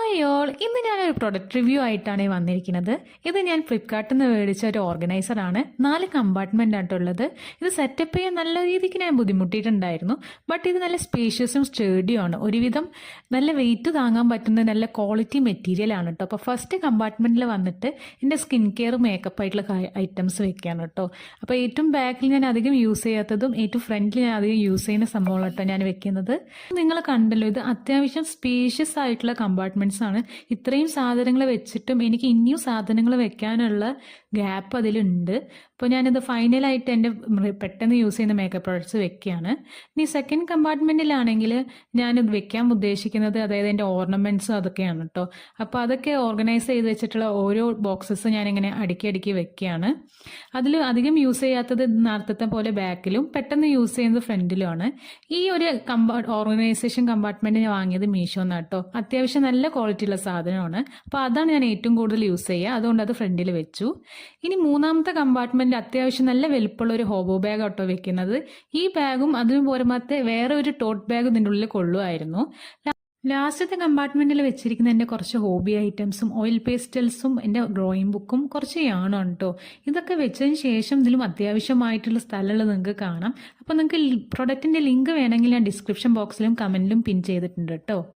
Hi all, ഇന്ന് ഞാനൊരു product review ആയിട്ടാണ് വന്നിരിക്കുന്നത്. ഇത് ഞാൻ ഫ്ലിപ്കാർട്ടിൽ നിന്ന് മേടിച്ച ഒരു ഓർഗനൈസറാണ്. 4 കമ്പാർട്ട്മെൻ്റ് ആയിട്ടുള്ളത്. ഇത് സെറ്റപ്പ് ചെയ്യാൻ നല്ല രീതിക്ക് ഞാൻ ബുദ്ധിമുട്ടിയിട്ടുണ്ടായിരുന്നു. ബട്ട് ഇത് നല്ല സ്പേഷ്യസും സ്റ്റേഡിയുമാണ്. ഒരുവിധം നല്ല വെയിറ്റ് താങ്ങാൻ പറ്റുന്ന നല്ല ക്വാളിറ്റി മെറ്റീരിയൽ ആണ് കേട്ടോ. അപ്പോൾ ഫസ്റ്റ് കമ്പാർട്ട്മെൻറ്റിൽ വന്നിട്ട് എൻ്റെ സ്കിൻ കെയർ മേക്കപ്പ് ആയിട്ടുള്ള ഐറ്റംസ് വെക്കുകയാണ് കേട്ടോ. അപ്പോൾ ഏറ്റവും ബാക്കിൽ ഞാൻ അധികം യൂസ് ചെയ്യാത്തതും ഏറ്റവും ഫ്രണ്ടിൽ ഞാൻ അധികം യൂസ് ചെയ്യുന്ന സംഭവമാണ് കേട്ടോ ഞാൻ വെക്കുന്നത്. നിങ്ങൾ കണ്ടല്ലോ, ഇത് അത്യാവശ്യം സ്പേഷ്യസ് ആയിട്ടുള്ള കമ്പാർട്ട്മെൻറ്റ്സ് ആണ്. ഇത്രയും സാധനങ്ങൾ വെച്ചിട്ടും എനിക്ക് ഇനിയും സാധനങ്ങൾ വെക്കാനുള്ള ഗ്യാപ്പ് അതിലുണ്ട്. അപ്പോൾ ഞാനിത് ഫൈനലായിട്ട് എൻ്റെ പെട്ടെന്ന് യൂസ് ചെയ്യുന്ന മേക്കപ്പ് പ്രോഡക്ട്സ് വെക്കുകയാണ്. ഇനി സെക്കൻഡ് കമ്പാർട്ട്മെൻറ്റിലാണെങ്കിൽ ഞാനിത് വെക്കാൻ ഉദ്ദേശിക്കുന്നത് അതായത് എൻ്റെ ഓർണമെൻറ്റ്സ് അതൊക്കെയാണ് കേട്ടോ. അപ്പോൾ അതൊക്കെ ഓർഗനൈസ് ചെയ്ത് വെച്ചിട്ടുള്ള ഓരോ ബോക്സസ് ഞാനിങ്ങനെ അടുക്കി വെക്കുകയാണ്. അതിൽ അധികം യൂസ് ചെയ്യാത്തത് നേരത്തെ പോലെ ബാക്കിലും പെട്ടെന്ന് യൂസ് ചെയ്യുന്നത് ഫ്രണ്ടിലുമാണ്. ഈ ഒരു ഓർഗനൈസേഷൻ കമ്പാർട്ട്മെൻറ്റ് ഞാൻ വാങ്ങിയത് മീഷോന്ന് കേട്ടോ. അത്യാവശ്യം നല്ല ക്വാളിറ്റി ഉള്ള സാധനമാണ്. അപ്പോൾ അതാണ് ഞാൻ ഏറ്റവും കൂടുതൽ യൂസ് ചെയ്യുക. അതുകൊണ്ട് അത് ഫ്രണ്ടിൽ വെച്ചു. ഇനി മൂന്നാമത്തെ കമ്പാർട്ട്മെന്റ് അത്യാവശ്യം നല്ല വലുപ്പമുള്ള ഒരു ഹോബോ ബാഗ് ആട്ടോ വെക്കുന്നത്. ഈ ബാഗും അതിന് പോരമത്തെ വേറെ ഒരു ടോട്ട് ബാഗ് ഇതിൻ്റെ ഉള്ളിൽ കൊള്ളുമായിരുന്നു. ലാസ്റ്റത്തെ കമ്പാർട്ട്മെന്റിൽ വെച്ചിരിക്കുന്ന എൻ്റെ കുറച്ച് ഹോബി ഐറ്റംസും ഓയിൽ പേസ്റ്റൽസും എൻ്റെ ഡ്രോയിങ് ബുക്കും കുറച്ച് യാണാണ് കേട്ടോ. ഇതൊക്കെ വെച്ചതിന് ശേഷം ഇതിലും അത്യാവശ്യമായിട്ടുള്ള സ്ഥലമുള്ളത് നിങ്ങൾക്ക് കാണാം. അപ്പോൾ നിങ്ങൾക്ക് പ്രൊഡക്റ്റിൻ്റെ ലിങ്ക് വേണമെങ്കിൽ ഞാൻ ഡിസ്ക്രിപ്ഷൻ ബോക്സിലും കമൻറ്റിലും പിൻ ചെയ്തിട്ടുണ്ട് കേട്ടോ.